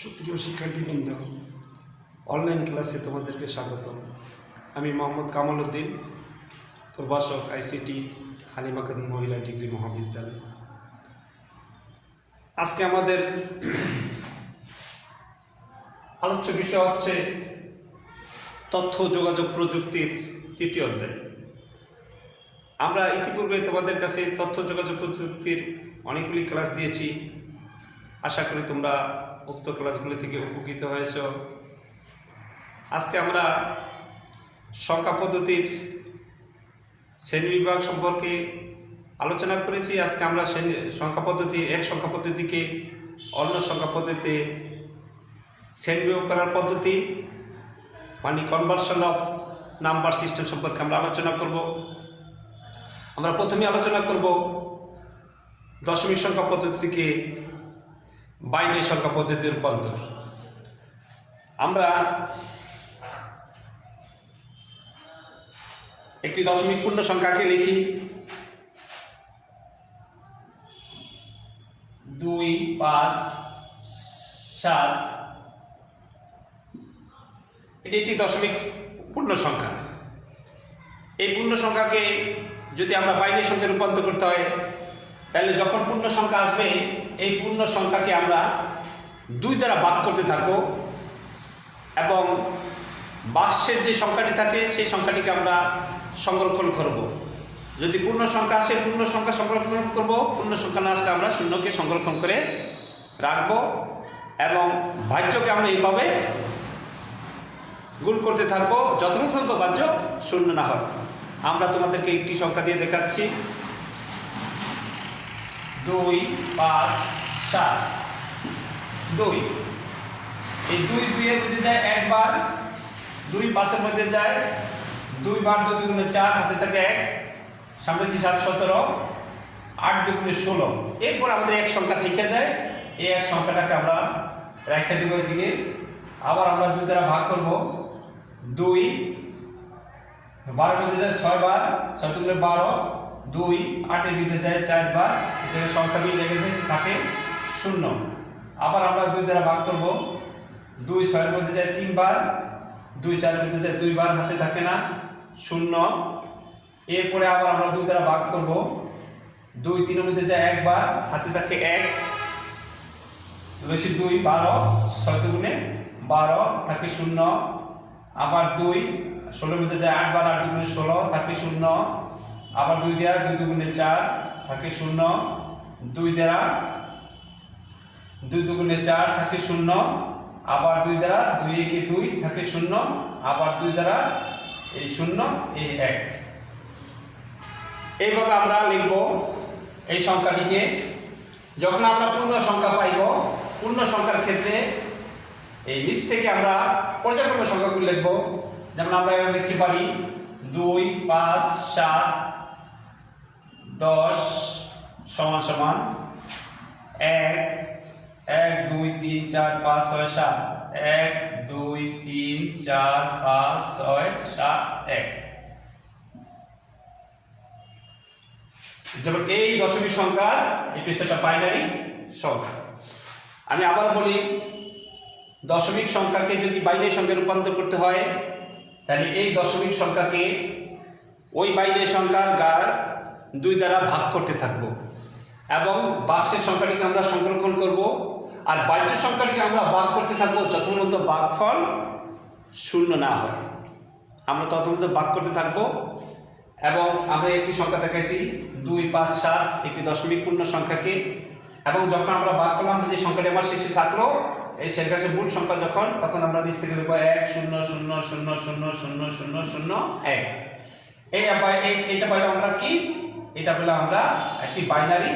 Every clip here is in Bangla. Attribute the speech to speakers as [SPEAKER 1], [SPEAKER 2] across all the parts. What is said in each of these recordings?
[SPEAKER 1] সুপ্রিয় শিক্ষার্থীবৃন্দ, অনলাইন ক্লাসে তোমাদেরকে স্বাগত। আমি মোহাম্মদ কামাল উদ্দিন, প্রভাষক, আইসিটি, হালিমা খাতুন মহিলা ডিগ্রি মহাবিদ্যালয়। আজকে আমাদের আলোচ্য বিষয় হচ্ছে তথ্য যোগাযোগ প্রযুক্তির তৃতীয় অধ্যায়। আমরা ইতিপূর্বে তোমাদের কাছে তথ্য যোগাযোগ প্রযুক্তির অনেকগুলি ক্লাস দিয়েছি। আশা করি তোমরা উক্ত ক্লাসগুলি থেকে উপকৃত হয়েছ। আজকে আমরা সংখ্যা পদ্ধতির শ্রেণীবিভাগ সম্পর্কে আলোচনা করেছি। আজকে আমরা সংখ্যা পদ্ধতি, এক সংখ্যা পদ্ধতিকে অন্য সংখ্যা পদ্ধতিতে শ্রেণীবিভাগ করার পদ্ধতি মানে কনভার্সন অফ নাম্বার সিস্টেম সম্পর্কে আমরা আলোচনা করব। আমরা প্রথমে আলোচনা করব দশমিক সংখ্যা পদ্ধতি থেকে বাইনারি সংখ্যা পদ্ধতির রূপান্তর। আমরা একটি দশমিক পূর্ণ সংখ্যাকে লিখি 2, 5, 7। এটি একটি দশমিক পূর্ণ সংখ্যা। এই পূর্ণ সংখ্যাকে যদি আমরা বাইনারি সংখ্যায় রূপান্তর করতে হয়, তাহলে যখন পূর্ণ সংখ্যা আসবে এই পূর্ণ সংখ্যাকে আমরা 2 দ্বারা ভাগ করতে থাকব এবং বাক্সের যে সংখ্যাটি থাকে সেই সংখ্যাটিকে আমরা সংরক্ষণ করব। যদি পূর্ণ সংখ্যা আসে পূর্ণ সংখ্যা সংরক্ষণ করব, পূর্ণ সংখ্যা না আসলে আমরা শূন্যকে সংরক্ষণ করে রাখব এবং ভাজ্যকে আমরা এইভাবে গুণ করতে থাকব যতক্ষণ পর্যন্ত ভাজ্য শূন্য না হয়। আমরা তোমাদেরকে একটি সংখ্যা দিয়ে দেখাচ্ছি 2, 5, 7, 2। এই 2 এর মধ্যে যায় একবার, 2 5 এর মধ্যে যায় 2 বার, 2 দুগুণে 4, হাতে থাকে 1, সামনে 7 17, 8 দুগুণে 16। এরপর আমাদের এক সংখ্যা থেকে যায়। এই এক সংখ্যাটাকে আমরা রেখে দেব এদিকে। আবার আমরা 2 দ্বারা ভাগ করব। 2 12 এর মধ্যে যায় 6 বার, 6 দুগুণে 12, 2 8 এর মধ্যে যায় 4 বার, এখানে সংখ্যা মিলে গেছে, থাকে 0। আবার আমরা 2 দ্বারা ভাগ করব। 2 6 এর মধ্যে যায় 3 বার, 2 4 এর মধ্যে যায় 2 বার, হাতে থাকে না 0। এরপরে আবার আমরা 2 দ্বারা ভাগ করব। 2 3 এর মধ্যে যায় 1 বার, হাতে থাকে 1, বেশি 2 12, 6 দুগুণে 12, থাকে 0। আবার 2 16 এর মধ্যে যায় 8 বার, 8 দুগুণে 16, থাকে 0। আবার 2 দ্বারা 2 দুগুণে 4, থাকে 0। 2 দ্বারা 2 দুগুণে 4, থাকে 0। আবার 2 দ্বারা 2 একে 2, থাকে 0। আবার 2 দ্বারা এই 0 এই 1। এইভাবে আমরা লিখব এই সংখ্যাটিকে। যখন আমরা পূর্ণ সংখ্যা পাইব, পূর্ণ সংখ্যার ক্ষেত্রে এই নিচ থেকে আমরা পর্যায়ক্রমে সংখ্যাগুলো লিখব। যেমন আমরা লিখতে পারি 2, 5, 7, 10 সমান সমান 1, 1 2 3 4 5 6 7, 1 2 3 4 5 6 7 1। যেমন এই দশমিক সংখ্যা এটি সেটা বাইনারি সংখ্যা। আমি আবার বলি, দশমিক সংখ্যাকে যদি বাইনারি সংখ্যায় রূপান্তর করতে হয়, তাহলে এই দশমিক সংখ্যাকে ওই বাইনারি সংখ্যার গার 2 দ্বারা ভাগ করতে থাকব এবং বাক্সের সংখ্যাটিকে আমরা সংরক্ষণ করব আর বাহ্য সংখ্যাটিকে আমরা ভাগ করতে থাকবো যতক্ষণ পর্যন্ত ভাগফল 0 না হয়। আমরা ততক্ষণ পর্যন্ত ভাগ করতে থাকবো এবং আমরা একটি সংখ্যা দেখাইছি 2, 5, 7 একটি দশমিক পূর্ণ সংখ্যাকে, এবং যখন আমরা ভাগ করলাম যে সংখ্যাটি আমার শেষে থাকলো এই সংখ্যার মূল সংখ্যা যখন, তখন আমরা নিচ থেকে লিখব 1 0 0 0 0 0 0 0 1। এইটা পাইলাম আমরা কি? এটা পেলাম আমরা একটি বাইনারি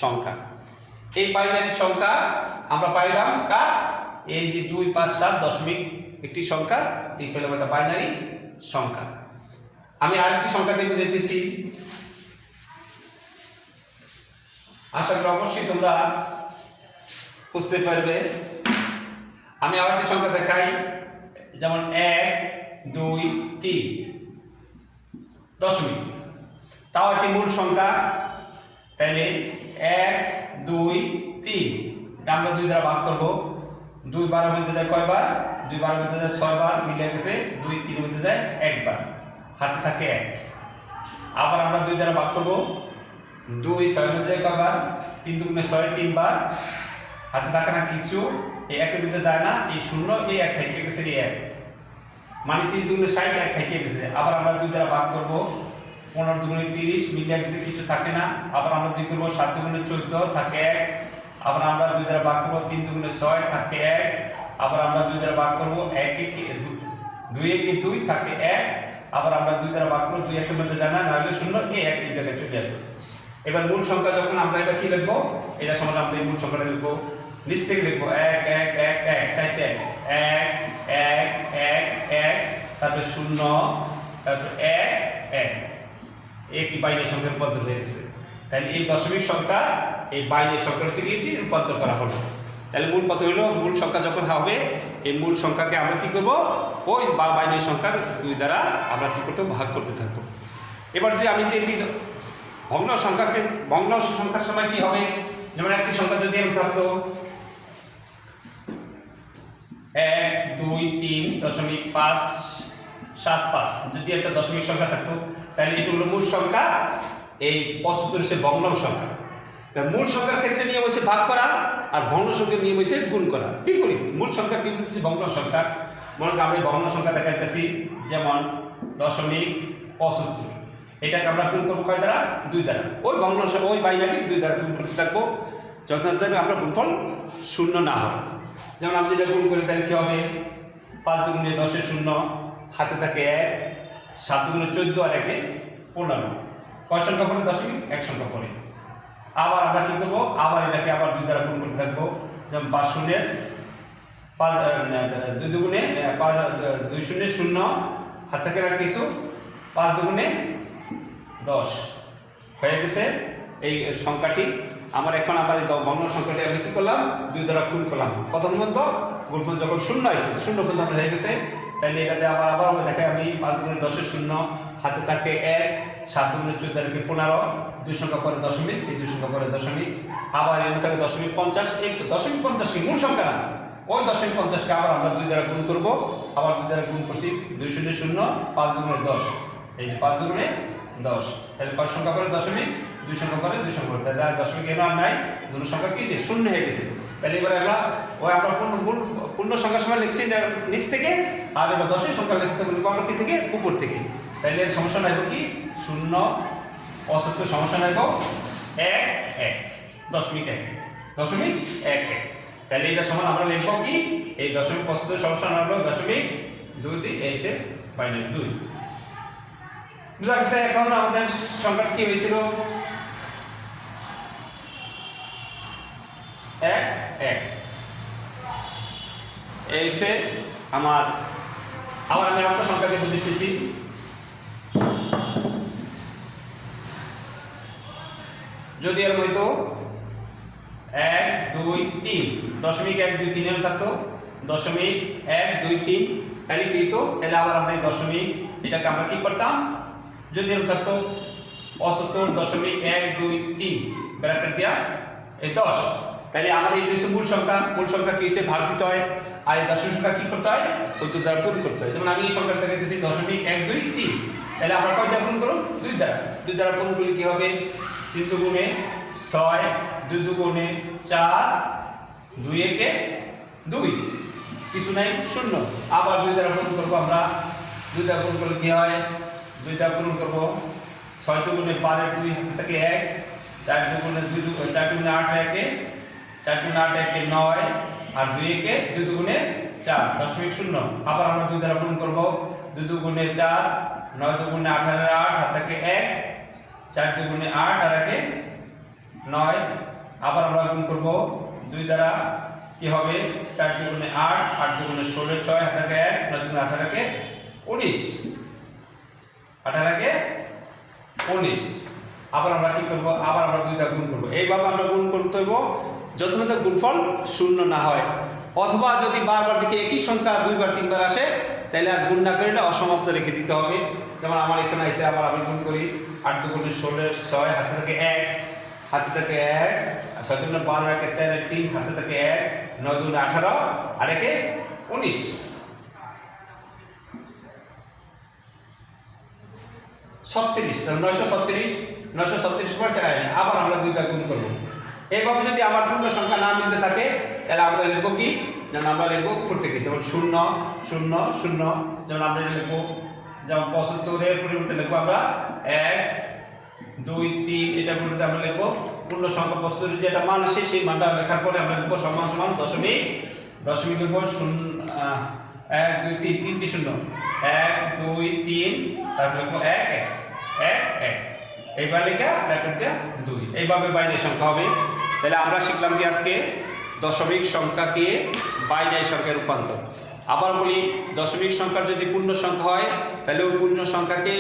[SPEAKER 1] সংখ্যা। এই বাইনারি সংখ্যা আমরা পাইলাম কার? এই যে 2, 5, 7 দশমিক একটি সংখ্যা, এটি পেলাম একটা বাইনারি সংখ্যা। আমি আরেকটি সংখ্যা দিয়ে বুঝাইতেছি, আশা করি অবশ্যই তোমরা বুঝতে পারবে। আমি আরেকটি সংখ্যা দেখাই, যেমন 1 2 3 দশমিক, তাও একটি মূল সংখ্যা। তাহলে 1 2 3 এটা আমরা 2 দ্বারা ভাগ করব। 2 12 মধ্যে যায় কয়বার 2 12 মধ্যে যায় 6 বার মিলে গেছে 2 3 মধ্যে যায় একবার হাতে থাকে 1 আবার আমরা 2 দ্বারা ভাগ করব 2 6 মধ্যে যায় কয়বার 3 দুগুণে 6 3 বার হাতে থাকে না কিছু এই 1 এর মধ্যে যায় না এই 0 এই 1 থেকে গেছে এই 1 মানে 3 দুগুণে 60 1 থেকে গেছে আবার আমরা 2 দ্বারা ভাগ করব 15 দুগুণে 30 মিলে গেছে কিছু থাকে না আবার আমরা 2 করব 7 দুগুণে 14 থাকে 1 আবার আমরা 2 দ্বারা ভাগ করব 3 দুগুণে 6 থাকে 1 আবার আমরা 2 দ্বারা ভাগ করব 1 একে 2 একে 2 থাকে 1 আবার আমরা 2 দ্বারা ভাগ করব 2 এর মধ্যে যায় না নাহলে 0 এই 1 এই জায়গায় চলে আসবে এবার মূল সংখ্যা যখন আমরা এটা কি লিখব এটা সমান আমরা এই মূল সংখ্যাটা লিখব নিচ থেকে লিখব 1 1 1 1 চারটে 1 1 1 1 তারপর 0 তারপর 1 1 একটি বাইনারি সংখ্যার রূপান্তর হয়ে গেছে তাহলে এই দশমিক সংখ্যা এই বাইনারি সংখ্যার থেকে এটি রূপান্তর করা হলো তাহলে মূল কত হলো মূল সংখ্যা যখন হবে এই মূল সংখ্যাকে আমরা কি করব ওই বাইনারি সংখ্যার 2 দ্বারা আমরা কি করতে ভাগ করতে থাকব এবার যদি আমি এটি ভগ্ন সংখ্যার সময় কি হবে যেমন একটি সংখ্যা যদি এরকম থাকতো 1 2 3 দশমিক 5 7 5 যদি একটা দশমিক সংখ্যা থাকতো তাহলে এটি হলো মূল সংখ্যা এই 75 হচ্ছে ভগ্ন সংখ্যা তাহলে মূল সংখ্যার ক্ষেত্রে নিয়ম হচ্ছে ভাগ করা আর ভগ্ন সংখ্যার নিয়ম হচ্ছে গুণ করা বিপরীত মূল সংখ্যার বিপরীত হচ্ছে ভগ্ন সংখ্যা মনে করি আমরা ভগ্ন সংখ্যা দেখাইতেছি যেমন 0.75 এটাকে আমরা গুণ করব কয় দ্বারা 2 দ্বারা ওই ভগ্ন সংখ্যা ওই বাইনারি 2 দ্বারা গুণ করতে থাকবো যতক্ষণ আমরা গুণফল 0 না হয় যেমন আমরা যেটা গুণ করি তাহলে কি হবে 5 দুগুণে 10 এর 0 হাতে থাকে 1 7 দুগুণে 14 আর 1 এ 15 কয় সংখ্যা পরে দশমিক 1 সংখ্যা পরে আবার আমরা কি করব আবার এটাকে আবার 2 দ্বারা গুণ করতে থাকবো যেমন 5 শূন্যের 5 2 দুগুণে 2 শূন্যের 0 হাতে থাকে আর কিছু 5 দুগুণে 10 হয়ে গেছে এই সংখ্যাটি আমরা এখন আবার এই ভগ্ন সংখ্যাটি আমরা কি করলাম 2 দ্বারা গুণ করলাম কত পর্যন্ত গুণফল যখন 0 আসছে 0 পর্যন্ত আমরা হয়ে গেছে তাহলে এটাতে আবার আমরা দেখাই আমি 5 দুগুণে 10 এর 0 হাতে থাকে 1 7 দুগুণে 14 আর 15 2 সংখ্যা পরে দশমিক এই 2 সংখ্যা পরে দশমিক আবার এর থাকে দশমিক 50 এই দশমিক 50 কি মূল সংখ্যা না ওই দশমিক 50 কে আবার আমরা 2 দ্বারা গুণ করব আবার 2 দ্বারা গুণ করছি 2 শূন্য 0 5 দুগুণে 10 এই যে 5 দুগুণে 10 তাহলে কয় সংখ্যা পরে দশমিক 2 সংখ্যা পরে 2 সংখ্যা পরে তাহলে দশমিক এর আর নাই দুটো সংখ্যা কি আছে শূন্য হয়ে গেছে তাহলে এবারে আমরা পূর্ণ সংখ্যার সময় লিখছি নিচ থেকে আর এবার দশমিক সংখ্যা লিখতে বলি কোন কি থেকে উপর থেকে তাহলে এর সমস্যা নাইব কি 0 75 সমস্যা নাইব 1 1 দশমিক 1 দশমিক 1 1 তাহলে এটা সমান আমরা লিখব কি এই দশমিক 75 সমস্যা না হলো দশমিক 2 দিয়ে এসে বাইনারি 2 বুঝা গেছে এখন আমাদের সংখ্যাটা কি হয়েছিল 1 1 এসে আমার আবার আমি একটা সংখ্যাকে বুঝিতেছি যদি এর হইতো 1 2 3 দশমিক 1 2 3 এর থাকতো দশমিক 1 2 3 তাহলে কি হইতো তাহলে আবার আমরা এই দশমিক এটাকে আমরা কি করতাম যদি এর থাকতো 75.1 2 3 ব্র্যাকেট দিয়া এই 10 তাহলে আমার এই হচ্ছে মূল সংখ্যা কি হইছে ভাগ দিতে হয় আর এই দশমিক সংখ্যা কি করতে হয় ওই 2 দ্বারা গুণ করতে হয় যেমন আমি এই সংখ্যাটা দেখাইতেছি দশমিক 1 2 3 তাহলে আমরা কয় দ্বারা গুণ করব 2 দ্বারা গুণ করলে কি হবে 3 দুগুণে 6 2 দুগুণে 4 2 একে 2 কিছু নাই 0 আবার 2 দ্বারা গুণ করব আমরা 2 দ্বারা গুণ করলে কি হয় 2 দ্বারা গুণ করব 6 দুগুণে 12 2 হাতে থাকে 1 4 দুগুণে 2 4 দুগুণে 8 একে 4 দুগুণে 8 একে 9 আর 2 একে 2 দুগুণে 4 দশমিক 0 আবার আমরা 2 দ্বারা গুণ করব 2 দুগুণে 4 9 দুগুণে 18 8 হাতে থাকে 1 4 দুগুণে 8 আর একে 9 আবার আমরা গুণ করব 2 দ্বারা কি হবে 4 দুগুণে 8 8 দুগুণে 16 6 হাতে থাকে 1 9 দুগুণে 18 কে 19 18 কে 19 আবার আমরা কি করব আবার আমরা 2 দ্বারা গুণ করব এইভাবে আমরা গুণ করতে হইব যতক্ষণ গুণফল 0 না হয় অথবা যদি বারবার থেকে একই সংখ্যা 2 বার 3 বার আসে তাহলে আর গুণ না করলে অসমাপ্ত রেখে দিতে হবে যেমন আমার এখানে আছে আবার আমি গুণ করি 8 দুগুণে 16 6 হাতে থাকে 1 হাতে থাকে 1, আর 6 দুগুণে 12, 1 13, 3 হাতে থাকে 1, 9 দুগুণে 18 আর 1 19। 36, 936, 936 পর আবার আমরা 2 দ্বারা গুণ করব। এইভাবে যদি আমার পূর্ণ সংখ্যা না মিলতে থাকে তাহলে আমরা লিখব কি, যেমন আমরা লিখব উপর থেকে, যেমন 0 0 0, যেমন আমরা লিখব যেমন 75 এর পরিবর্তে লিখব আমরা 1 2 3, এটা পরিবর্তে আমরা লিখব পূর্ণ সংখ্যা 75 এর যেটা মান আসে সেই মানটা লেখার পরে আমরা লিখব সমান সমান দশমিক, দশমিক লিখব 0 1 2 3 তিনটি 0 1 2 3, তারপর লিখব 1 1 1 1, এইবার লেখা ব্র্যাকেট দিয়ে 2, এইভাবে বাইনারি সংখ্যা হবে। তাহলে আমরা শিখলাম কি আজকে দশমিক সংখ্যাকে বাইনারি সংখ্যায় রূপান্তর। আবার বলি, দশমিক সংখ্যার যদি পূর্ণ সংখ্যা হয় তাহলে ওই পূর্ণ সংখ্যাকে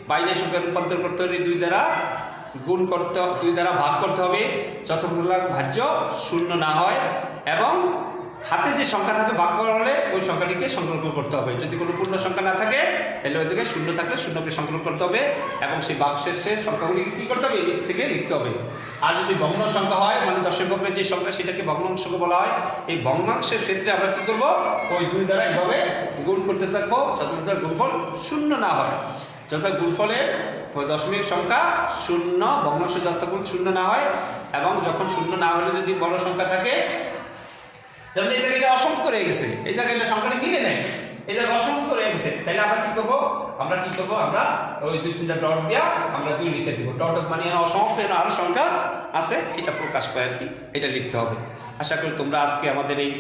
[SPEAKER 1] বাইনারি সংখ্যায় রূপান্তর করতে হলে 2 দ্বারা গুণ করতে, 2 দ্বারা ভাগ করতে হবে যতক্ষণ ভাজ্য 0 না হয়, এবং হাতে যে সংখ্যা থাকে ভাগ করা হলে ওই সংখ্যাটিকে সংকলন করতে হবে। যদি কোনো পূর্ণ সংখ্যা না থাকে তাহলে ওই থেকে 0 থাকলে 0কে সংকলন করতে হবে এবং সেই ভাগশেষের সংখ্যাগুলিকে কী করতে হবে, নিচ থেকে লিখতে হবে। আর যদি ভগ্ন সংখ্যা হয়, মানে দশমিক ভাগের যে সংখ্যা সেটাকে ভগ্নাংশ বলা হয়, এই ভগ্নাংশের ক্ষেত্রে আমরা কী করব, ওই 2 দ্বারা এইভাবে গুণ করতে থাকবো যতক্ষণ গুণফল 0 না হয়। যত গুণফলে দশমিক সংখ্যা 0, ভগ্নাংশ যতক্ষণ 0 না হয়, এবং যখন 0 না হলে যদি বড় সংখ্যা থাকে, যেমন এই জায়গাটা অসংখ্য রয়ে গেছে, এই জায়গাটা সংখ্যাটা মিলে নেই, এই জায়গায় অসংখ্য রয়ে গেছে, তাহলে আমরা কি করব, আমরা ওই 2-3টা ডট দিয়া আমরা 2 লিখে দিব। ডট মানে অসংখ্য আরো সংখ্যা আছে এটা প্রকাশ পায় আর কি, এটা লিখতে হবে। আশা করি তোমরা আজকে আমাদের এই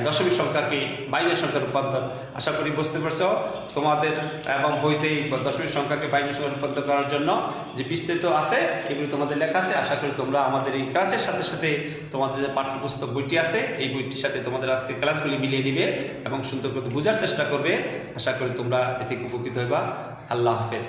[SPEAKER 1] দশমিক সংখ্যাকে বাইনারি সংখ্যার রূপান্তর আশা করি বুঝতে পারছো। তোমাদের এবং বইতে দশমিক সংখ্যাকে বাইনারি সংখ্যা রূপান্তর করার জন্য যে বিস্তৃত আছে এগুলো তোমাদের লেখা আছে। আশা করি তোমরা আমাদের এই ক্লাসের সাথে সাথে তোমাদের যে পাঠ্যপুস্তক বইটি আছে এই বইটির সাথে তোমাদের আজকে ক্লাসগুলি মিলিয়ে নিবে এবং সুন্দর করে বোঝার চেষ্টা করবে। আশা করি তোমরা এতে উপকৃত হইবা। আল্লাহ হাফেজ।